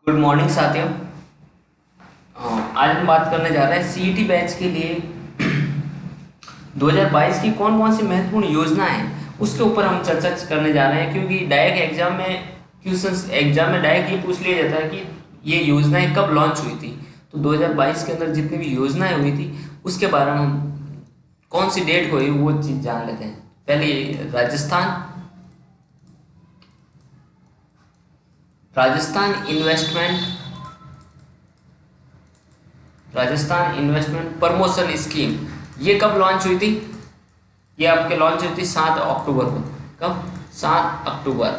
Good morning साथियों। आज हम बात करने जा रहे हैं सीईटी बैच के लिए 2022 की कौन कौन सी महत्वपूर्ण योजना है उसके ऊपर हम चर्चा करने जा रहे हैं, क्योंकि डायरेक्ट एग्जाम में डायरेक्ट ये पूछ लिया जाता है कि ये योजनाएं कब लॉन्च हुई थी। तो 2022 के अंदर जितनी भी योजनाएं हुई थी उसके बारे में हम कौन सी डेट को हुई वो चीज़ जान लेते हैं। पहले राजस्थान इन्वेस्टमेंट प्रमोशन स्कीम, ये कब लॉन्च हुई थी? ये आपके लॉन्च हुई थी 7 अक्टूबर को। कब? 7 अक्टूबर।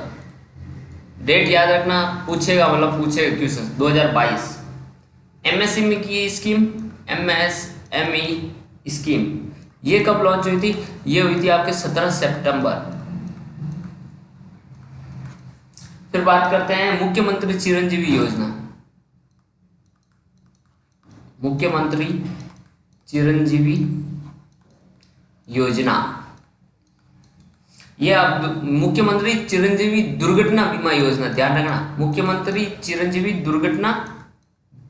डेट याद रखना, पूछेगा मतलब पूछेगा क्वेश्चन। 2022। एमएसएमई की स्कीम, एमएसएमई स्कीम, ये कब लॉन्च हुई थी? ये हुई थी आपके 17 सितंबर। फिर बात करते हैं मुख्यमंत्री चिरंजीवी योजना। मुख्यमंत्री चिरंजीवी योजना, ये अब मुख्यमंत्री चिरंजीवी दुर्घटना बीमा योजना, ध्यान रखना, मुख्यमंत्री चिरंजीवी दुर्घटना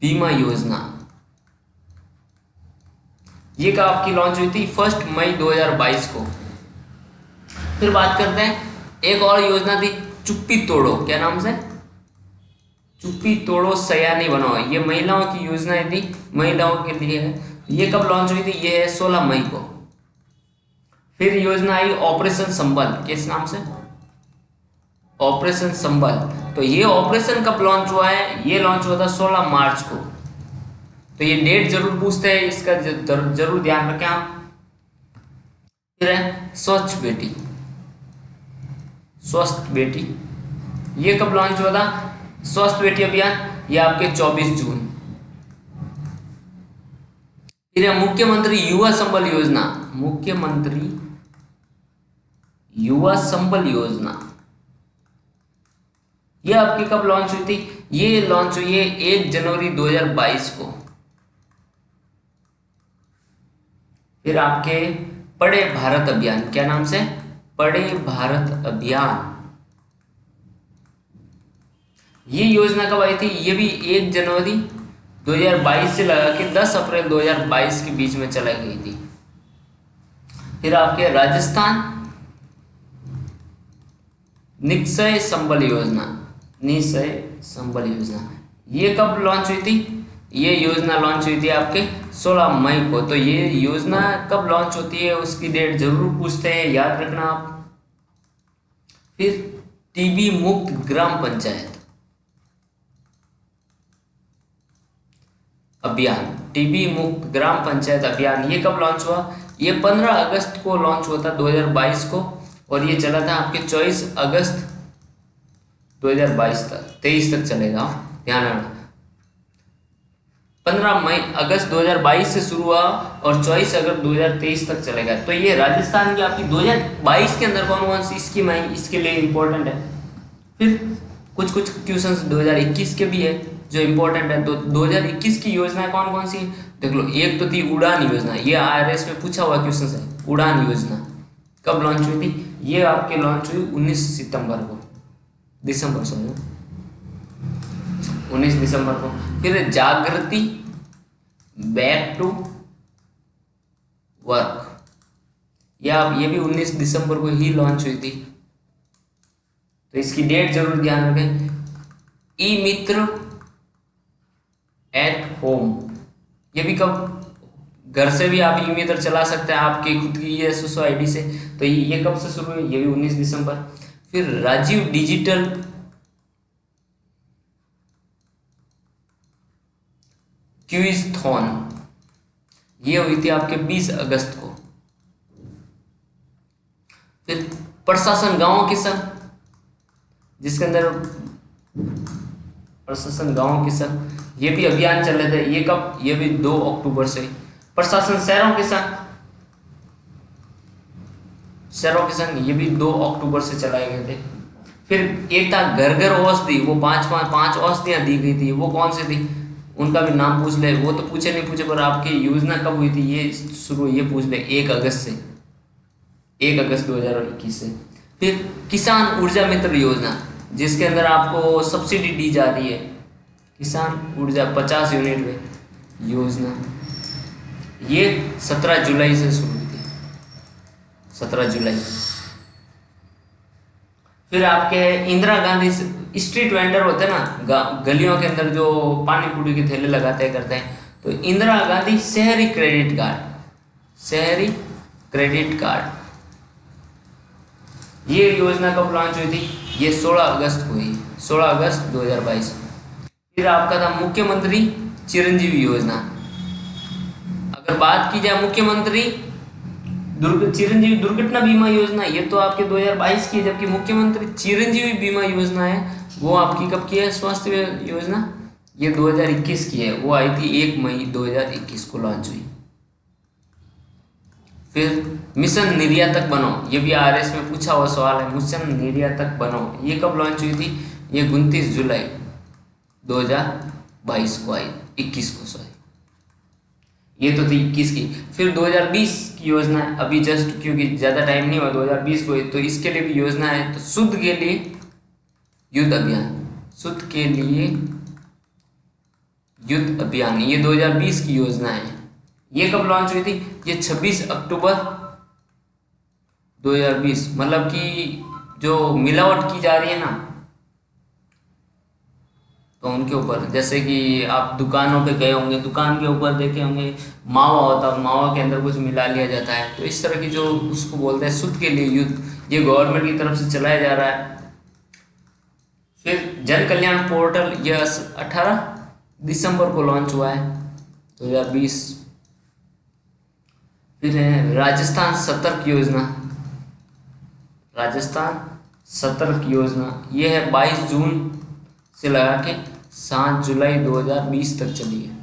बीमा योजना, ये कब आपकी लॉन्च हुई थी? 1 मई 2022 को। फिर बात करते हैं एक और योजना थी, चुप्पी तोड़ो, क्या नाम से? चुप्पी तोड़ो सयानी बनाओ, ये महिलाओं की योजना थी, महिलाओं के लिए है। ये कब लॉन्च हुई थी? ये है 16 मई को। फिर योजना आई ऑपरेशन संबल, किस नाम से? ऑपरेशन संबल। तो ये ऑपरेशन कब लॉन्च हुआ है? ये लॉन्च हुआ था 16 मार्च को। तो ये डेट जरूर पूछते हैं, इसका जरूर ध्यान रखें आप। फिर है स्वच्छ बेटी, स्वस्थ बेटी, ये कब लॉन्च हुआ था? स्वस्थ बेटी अभियान, ये आपके 24 जून। फिर है मुख्यमंत्री युवा संबल योजना, मुख्यमंत्री युवा संबल योजना, ये आपकी कब लॉन्च हुई थी? ये लॉन्च हुई है 1 जनवरी 2022 को। फिर आपके पढ़े भारत अभियान, क्या नाम से? पढ़े भारत अभियान, ये योजना कब आई थी? ये भी 1 जनवरी 2022 से लगा के 10 अप्रैल 2022 के बीच में चलाई गई थी। फिर आपके राजस्थान निश्चय संबल योजना, निश्चय संबल योजना, ये कब लॉन्च हुई थी? ये योजना लॉन्च हुई थी आपके 16 मई को। तो ये योजना कब लॉन्च होती है उसकी डेट जरूर पूछते हैं, याद रखना आप। फिर टीबी मुक्त ग्राम पंचायत अभियान, टीबी मुक्त ग्राम पंचायत अभियान, ये कब लॉन्च हुआ? ये 15 अगस्त को लॉन्च हुआ था 2022 को, और ये चला था आपके 24 अगस्त 2022 तक, 23 तक चलेगा, ध्यान रखना। 15 अगस्त 2022 से शुरू हुआ और 24 अगस्त 2023 तक चलेगा। तो ये राजस्थान की आपकी 2022 के अंदर कौन कौन सी स्कीम आई, इसके लिए इंपॉर्टेंट है। फिर कुछ क्वेश्चंस 2021 के भी है जो इंपॉर्टेंट है। तो 2021 की योजनाएं कौन कौन सी देख लो। एक तो थी उड़ान योजना, ये आरएस में पूछा हुआ क्वेश्चन है। उड़ान योजना कब लॉन्च हुई थी? ये आपके लॉन्च हुई 19 दिसंबर को। 19 दिसंबर को। फिर जागृति बैक टू वर्क, ये भी 19 दिसंबर को ही लॉन्च हुई थी। तो इसकी डेट जरूर ध्यान रखें। ई मित्र एट होम, ये भी कब? घर से भी आप ई मित्र चला सकते हैं आपके खुद की एसएसओ आईडी से। तो ये कब से शुरू हुई? ये भी 19 दिसंबर। फिर राजीव डिजिटल क्विज़थॉन, ये हुई थी आपके 20 अगस्त को। फिर प्रशासन गांव के संग, जिसके अंदर प्रशासन गांव के संग, ये भी अभियान चल रहे थे। ये कब? ये भी 2 अक्टूबर से। प्रशासन शहरों के संग, ये भी 2 अक्टूबर से चलाए गए थे। फिर एक था घर घर औषधि, वो 5 औषधियां दी गई थी, वो कौन सी थी? उनका भी नाम पूछ ले, वो तो पूछे नहीं पूछे, पर आपकी योजना कब हुई थी ये शुरू, ये पूछ ले। 1 अगस्त से, 1 अगस्त 2021 से। फिर किसान ऊर्जा मित्र योजना, जिसके अंदर आपको सब्सिडी दी जा रही है, किसान ऊर्जा 50 यूनिट में योजना, ये 17 जुलाई से शुरू हुई थी, 17 जुलाई। फिर आपके इंदिरा गांधी स्ट्रीट वेंडर होते हैं ना, गलियों के अंदर जो पानी पूरी के थैले लगाते करते हैं, तो इंदिरा गांधी शहरी क्रेडिट कार्ड, शहरी क्रेडिट कार्ड, ये योजना कब लॉन्च हुई थी? ये 16 अगस्त को हुई, 16 अगस्त 2022। फिर आपका था मुख्यमंत्री चिरंजीवी योजना। अगर बात की जाए मुख्यमंत्री चिरंजीवी दुर्घटना बीमा योजना, ये तो आपके 2022 की है, जबकि मुख्यमंत्री चिरंजीवी बीमा योजना है वो आपकी कब की है? स्वास्थ्य योजना, ये 2021 की है, वो आई थी 1 मई 2021 को लॉन्च हुई। फिर मिशन निर्यातक बनो, ये भी आरएस में पूछा हुआ सवाल है, मिशन निर्यातक बनो, ये कब लॉन्च हुई थी? ये 29 जुलाई 2022 को आई, 21 को सॉरी, ये तो थी 21 की। फिर 2020 की योजना है, अभी जस्ट क्योंकि ज़्यादा टाइम नहीं हुआ 2020 को, तो इसके लिए भी योजना है, तो शुद्ध के लिए युद्ध अभियान, शुद्ध के लिए युद्ध अभियान, ये 2020 की योजना है। ये कब लॉन्च हुई थी? ये 26 अक्टूबर 2020, मतलब कि जो मिलावट की जा रही है ना, तो उनके ऊपर, जैसे कि आप दुकानों पे गए होंगे, दुकान के ऊपर देखे होंगे मावा होता, मावा के अंदर कुछ मिला लिया जाता है, तो इस तरह की जो उसको बोलते हैं शुद्ध के लिए युद्ध, ये गवर्नमेंट की तरफ से चलाया जा रहा है। फिर जन कल्याण पोर्टल, यह 18 दिसंबर को लॉन्च हुआ है 2020। फिर है राजस्थान सतर्क योजना, राजस्थान सतर्क योजना, ये है 22 जून से लगा के 7 जुलाई 2020 तक चली है।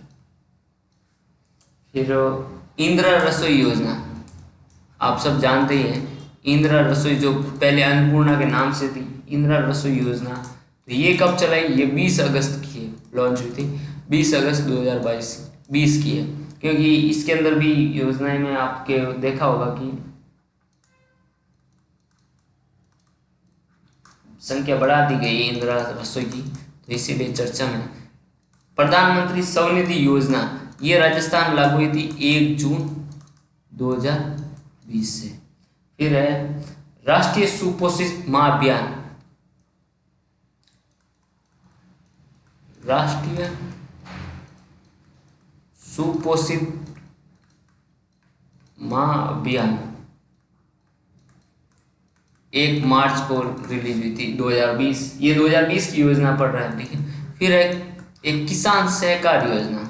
फिर इंदिरा रसोई योजना, आप सब जानते ही हैं, इंदिरा रसोई जो पहले अन्नपूर्णा के नाम से थी, इंदिरा रसोई योजना, तो ये कब चलाई? ये 20 अगस्त की है, लॉन्च हुई थी 20 अगस्त 2020 की है, क्योंकि इसके अंदर भी योजनाएं में आपके देखा होगा कि संख्या बढ़ा दी गई इंदिरा रसोई की, तो इसीलिए चर्चा में। प्रधानमंत्री स्वनिधि योजना, ये राजस्थान लागू हुई थी 1 जून 2020 से। फिर है राष्ट्रीय सुपोषित माँ अभियान, राष्ट्रीय सुपोषित माँ अभियान 1 मार्च को रिलीज हुई थी 2020, ये 2020 की योजना पड़ रहा है, देखिए। फिर एक किसान सहकार योजना,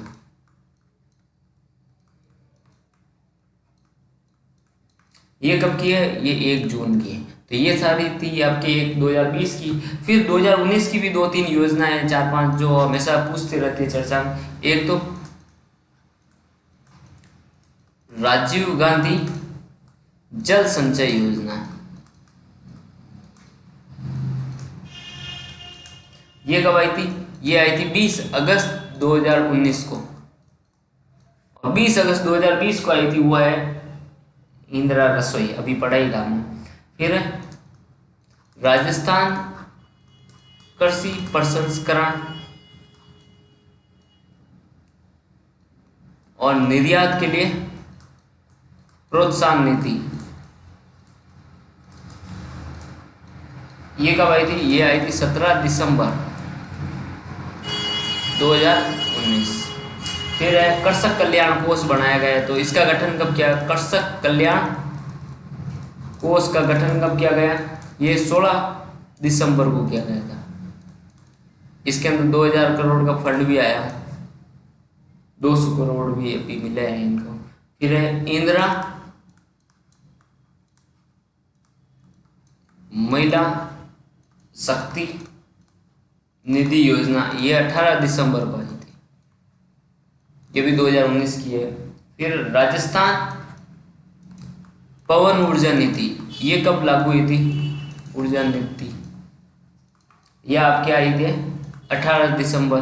ये कब की है? ये 1 जून की है, तो ये सारी थी आपके 2020 की। फिर 2019 की भी 2-3 योजनाएं, 4-5 जो हमेशा पूछते रहती है चर्चा में। एक तो राजीव गांधी जल संचय योजना, ये कब आई थी? ये आई थी 20 अगस्त 2019 को, और 20 अगस्त 2020 को आई थी वो है इंदिरा रसोई, अभी पढ़ा ही था हमने। फिर राजस्थान कृषि प्रसंस्करण और निर्यात के लिए प्रोत्साहन नीति, ये कब आई थी? ये आई थी 17 दिसंबर 2019। फिर है कृषक कल्याण कोष बनाया गया है, तो इसका गठन कब किया? कृषक कल्याण कोष का गठन कब किया गया? ये 16 दिसंबर को किया गया था। इसके अंदर 2000 करोड़ का फंड भी आया, 200 करोड़ भी अभी मिले हैं इनको। फिर है इंदिरा महिला शक्ति निधि योजना, ये 18 दिसंबर को आई थी, ये भी 2019 की है। फिर राजस्थान पवन ऊर्जा नीति, ये कब लागू हुई थी? ऊर्जा नीति यह आपके आई थी 18 दिसंबर।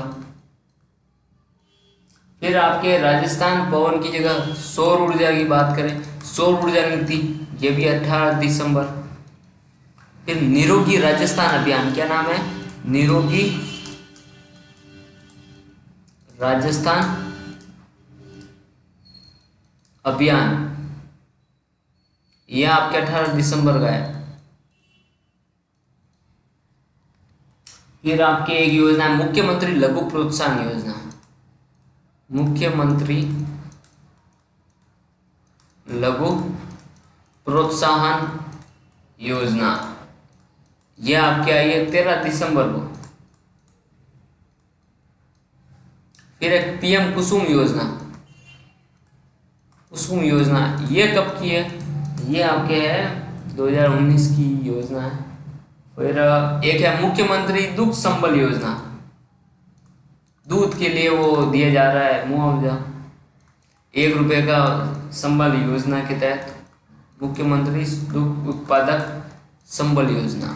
फिर आपके राजस्थान पवन की जगह सौर ऊर्जा की बात करें, सौर ऊर्जा नीति, ये भी 18 दिसंबर। फिर निरोगी राजस्थान अभियान, क्या नाम है? निरोगी राजस्थान अभियान, यह आपके 18 दिसंबर का है। फिर आपके एक योजना है मुख्यमंत्री लघु प्रोत्साहन योजना, मुख्यमंत्री लघु प्रोत्साहन योजना, यह आपके आई है 13 दिसंबर को। फिर एक पीएम कुसुम योजना, कुसुम योजना ये कब की है, ये आपके है 2019 की योजना है। फिर एक है मुख्यमंत्री दुग्ध संबल योजना, दूध के लिए वो दिया जा रहा है मुआवजा, 1 रुपये का संबल योजना के तहत मुख्यमंत्री दुग्ध उत्पादक संबल योजना,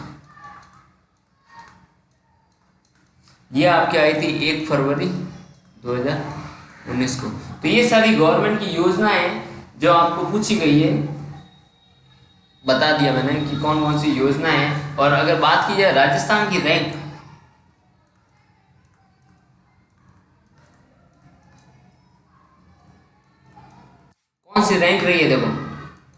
ये आपके आई थी 1 फरवरी 2019 को। तो ये सारी गवर्नमेंट की योजनाएं जो आपको पूछी गई है, बता दिया मैंने कि कौन कौन सी योजना है। और अगर बात की जाए राजस्थान की रैंक, कौन सी रैंक रही है, देखो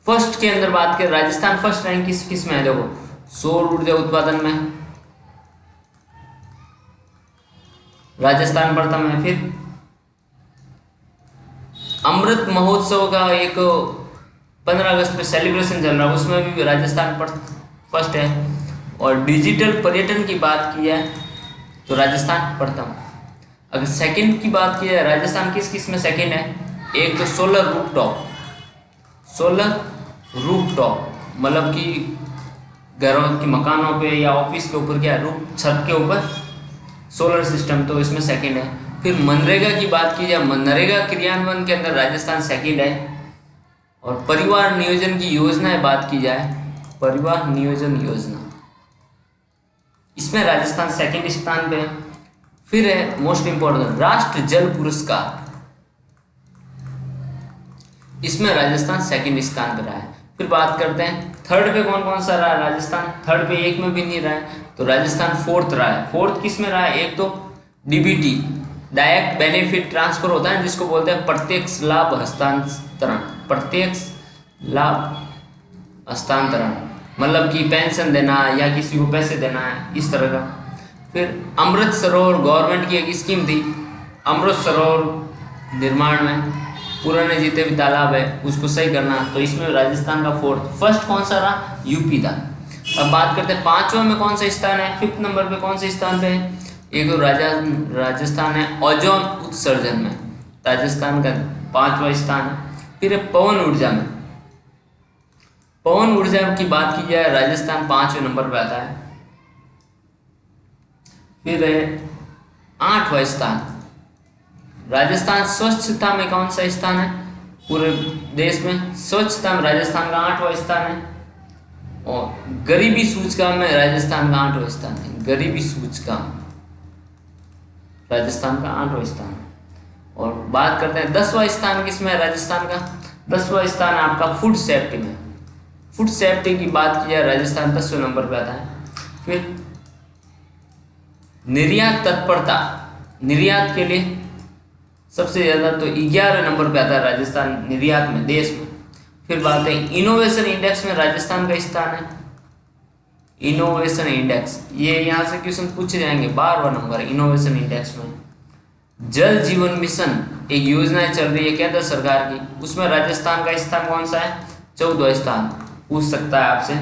फर्स्ट के अंदर बात करें, राजस्थान फर्स्ट रैंक किस में है, देखो सौर ऊर्जा उत्पादन में राजस्थान प्रथम है। फिर अमृत महोत्सव का एक 15 अगस्त पे सेलिब्रेशन चल रहा है, उसमें भी राजस्थान फर्स्ट है। और डिजिटल पर्यटन की बात की जाए तो राजस्थान प्रथम। अगर सेकंड की बात की जाए, राजस्थान किस में सेकंड है, एक तो सोलर रूफटॉप, सोलर रूफटॉप मतलब कि घरों की मकानों पे या ऑफिस के ऊपर क्या रूफ छत के ऊपर सोलर सिस्टम, तो इसमें सेकंड है। फिर मनरेगा की बात की जाए, मनरेगा क्रियान्वयन के अंदर राजस्थान सेकंड है। और परिवार नियोजन की योजनाएं बात की जाए, परिवार नियोजन योजना, इसमें राजस्थान सेकंड स्थान पे है। फिर है मोस्ट इंपॉर्टेंट राष्ट्र जल पुरस्कार, इसमें राजस्थान सेकंड स्थान पे रहा है। फिर बात करते हैं थर्ड पे कौन कौन सा रहा है, राजस्थान थर्ड पे एक में भी नहीं रहा है, तो राजस्थान फोर्थ रहा है। फोर्थ किस में रहा है, एक तो डीबीटी डायरेक्ट बेनिफिट ट्रांसफर होता है जिसको बोलते हैं प्रत्यक्ष लाभ हस्तांतरण, प्रत्यक्ष लाभ हस्तांतरण मतलब कि पेंशन देना या किसी को पैसे देना है, इस तरह का। फिर अमृत सरोवर गवर्नमेंट की एक स्कीम थी, अमृत सरोवर निर्माण में पुराने जितने भी तालाब है उसको सही करना, तो इसमें राजस्थान का फोर्थ। फर्स्ट कौन सा रहा, यूपी था। अब बात करते हैं पांचवा में कौन सा स्थान है, फिफ्थ नंबर पे कौन से स्थान पे है, एक तो राजस्थान है ओजोन उत्सर्जन में, राजस्थान का 5वां स्थान है। फिर पवन ऊर्जा में, पवन ऊर्जा की बात की जाए राजस्थान 5वें नंबर पे आता है। फिर है 8वां स्थान राजस्थान, स्वच्छता में कौन सा स्थान है, पूरे देश में स्वच्छता में राजस्थान का 8वां स्थान है। और गरीबी सूचकांक में राजस्थान का 8वां स्थान है, गरीबी सूचकांक राजस्थान का 8वां स्थान है। और बात करते हैं 10वां स्थान किसमें है राजस्थान का, 10वां स्थान आपका फूड सेफ्टी में, फूड सेफ्टी की बात की जाए राजस्थान 10वें नंबर पे आता है। फिर निर्यात तत्परता, निर्यात के लिए सबसे ज़्यादा तो 11वें नंबर पे आता है राजस्थान निर्यात में देश में। फिर बात है इनोवेशन इंडेक्स में राजस्थान का स्थान है, इनोवेशन इंडेक्स, ये यहाँ से क्वेश्चन पूछे जाएंगे, 12वां नंबर इनोवेशन इंडेक्स में। जल जीवन मिशन एक योजना चल रही है केंद्र सरकार की, उसमें राजस्थान का स्थान कौन सा है, 14वां स्थान, पूछ सकता है आपसे।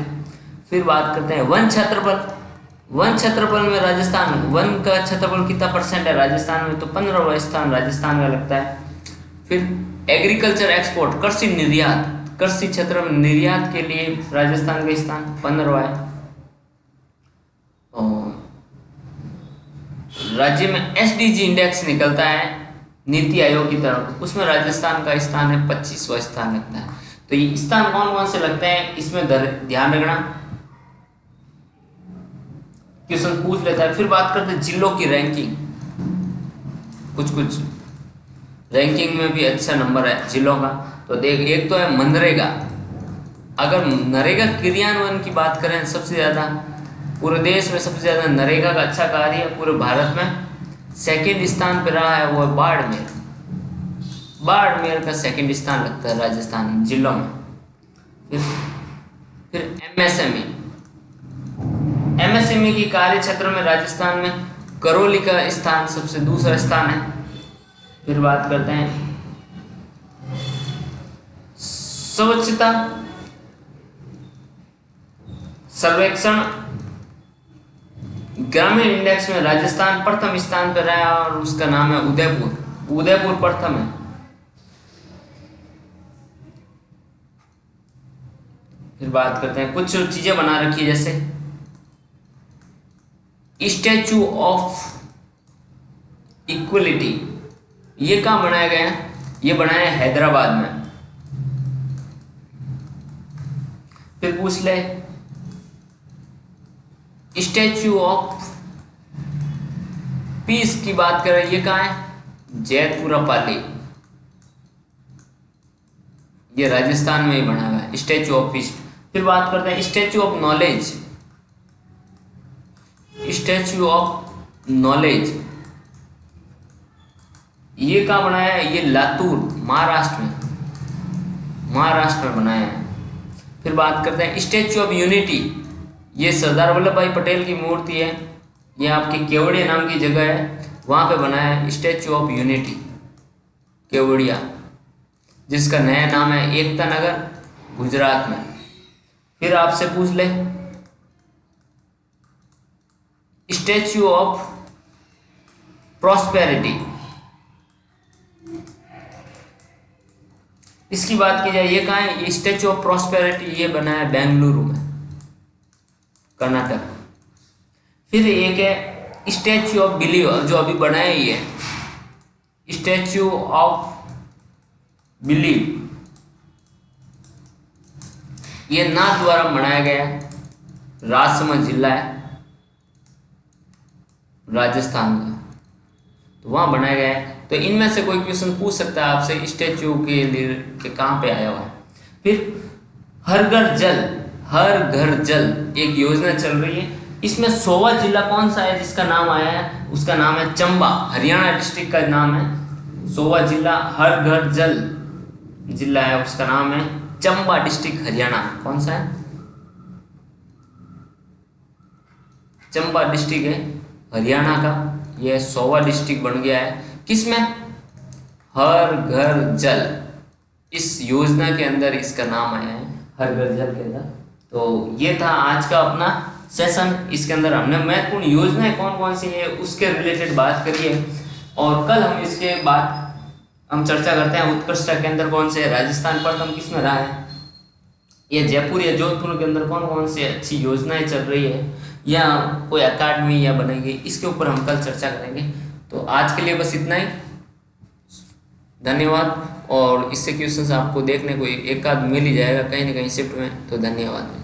फिर बात करते हैं वन क्षेत्रफल, वन क्षेत्रफल में राजस्थान, वन का क्षेत्रफल कितना परसेंट है राजस्थान में, तो 15वां स्थान राजस्थान का लगता है। फिर एग्रीकल्चर एक्सपोर्ट, कृषि निर्यात, कृषि क्षेत्र में निर्यात के लिए राजस्थान का स्थान 15वां है। राज्य में एसडीजी इंडेक्स निकलता है नीति आयोग की तरफ, उसमें राजस्थान का स्थान है 25वां स्थान लगता है। तो ये स्थान कौन कौन से लगते हैं इसमें ध्यान रखना, क्वेश्चन पूछ लेता है। फिर बात करते हैं जिलों की रैंकिंग, कुछ रैंकिंग में भी अच्छा नंबर है जिलों का। तो देख, एक तो है मनरेगा, अगर नरेगा क्रियान्वयन की बात करें सबसे ज़्यादा पूरे देश में सबसे ज़्यादा नरेगा का अच्छा कार्य है पूरे भारत में सेकंड स्थान पे रहा है वो है बाड़मेर। बाड़मेर का सेकंड स्थान लगता है राजस्थान जिलों में। फिर एमएसएमई, एमएसएमई की कार्य क्षेत्र में राजस्थान में करौली का स्थान सबसे दूसरा स्थान है। फिर बात करते हैं स्वच्छता सर्वेक्षण ग्रामीण इंडेक्स में राजस्थान प्रथम स्थान पर रहा और उसका नाम है उदयपुर। उदयपुर प्रथम है। फिर बात करते हैं कुछ चीजें बना रखी है, जैसे स्टैचू ऑफ इक्वलिटी, ये कहाँ बनाया गया है? ये बनाया है हैदराबाद में। फिर पूछ ले स्टैचू ऑफ पीस की बात करें, ये कहाँ है? जैतपुरापाली, ये राजस्थान में ही बना हुआ है स्टैचू ऑफ पीस। फिर बात करते हैं statue of knowledge. Statue of knowledge ये कहाँ बनाया है? ये लातूर महाराष्ट्र में, महाराष्ट्र में बनाया है। फिर बात करते हैं स्टैचू ऑफ यूनिटी, ये सरदार वल्लभ भाई पटेल की मूर्ति है, ये आपके केवड़िया नाम की जगह है, वहां पे बनाया है स्टैचू ऑफ यूनिटी केवड़िया, जिसका नया नाम है एकता नगर गुजरात में। फिर आपसे पूछ ले स्टैचू ऑफ प्रॉस्पेरिटी, इसकी बात की जाए ये कहाँ है? स्टैचू ऑफ प्रॉस्पेरिटी ये बना है बेंगलुरु में, कर्नाटक। फिर एक है स्टैचू ऑफ बिलीव, जो अभी बनाया ही है स्टैचू ऑफ बिलीव, ये नाथद्वारा बनाया गया है, राजसमंद जिला है राजस्थान का, तो वहां बनाया गया है। तो इनमें से कोई क्वेश्चन पूछ सकता है आपसे स्टैचू के लिए कि कहाँ पे आया हुआ है। फिर हर घर जल, हर घर जल एक योजना चल रही है, इसमें सोवा जिला कौन सा है जिसका नाम आया है? उसका नाम है चंबा, हरियाणा डिस्ट्रिक्ट का नाम है सोवा जिला। हर घर जल जिला है, उसका नाम है चंबा डिस्ट्रिक्ट हरियाणा। कौन सा है? चंबा डिस्ट्रिक्ट है हरियाणा का, यह सोवा डिस्ट्रिक्ट बन गया है किसमें? हर घर जल, इस योजना के अंदर इसका नाम आया है हर घर जल के अंदर। तो ये था आज का अपना सेशन, इसके अंदर हमने महत्वपूर्ण योजनाएं कौन कौन सी है उसके रिलेटेड बात करी है, और कल हम इसके बाद हम चर्चा करते हैं उत्कृष्टता के अंदर कौन से, राजस्थान प्रथम किस में रहा है, या जयपुर या जोधपुर के अंदर कौन कौन सी अच्छी योजनाएं चल रही है, या कोई अकादमी या बनेगी, इसके ऊपर हम कल चर्चा करेंगे। तो आज के लिए बस इतना ही, धन्यवाद। और इससे क्वेश्चंस आपको देखने को एक आध मिल ही जाएगा कहीं ना कहीं शिफ्ट में, तो धन्यवाद।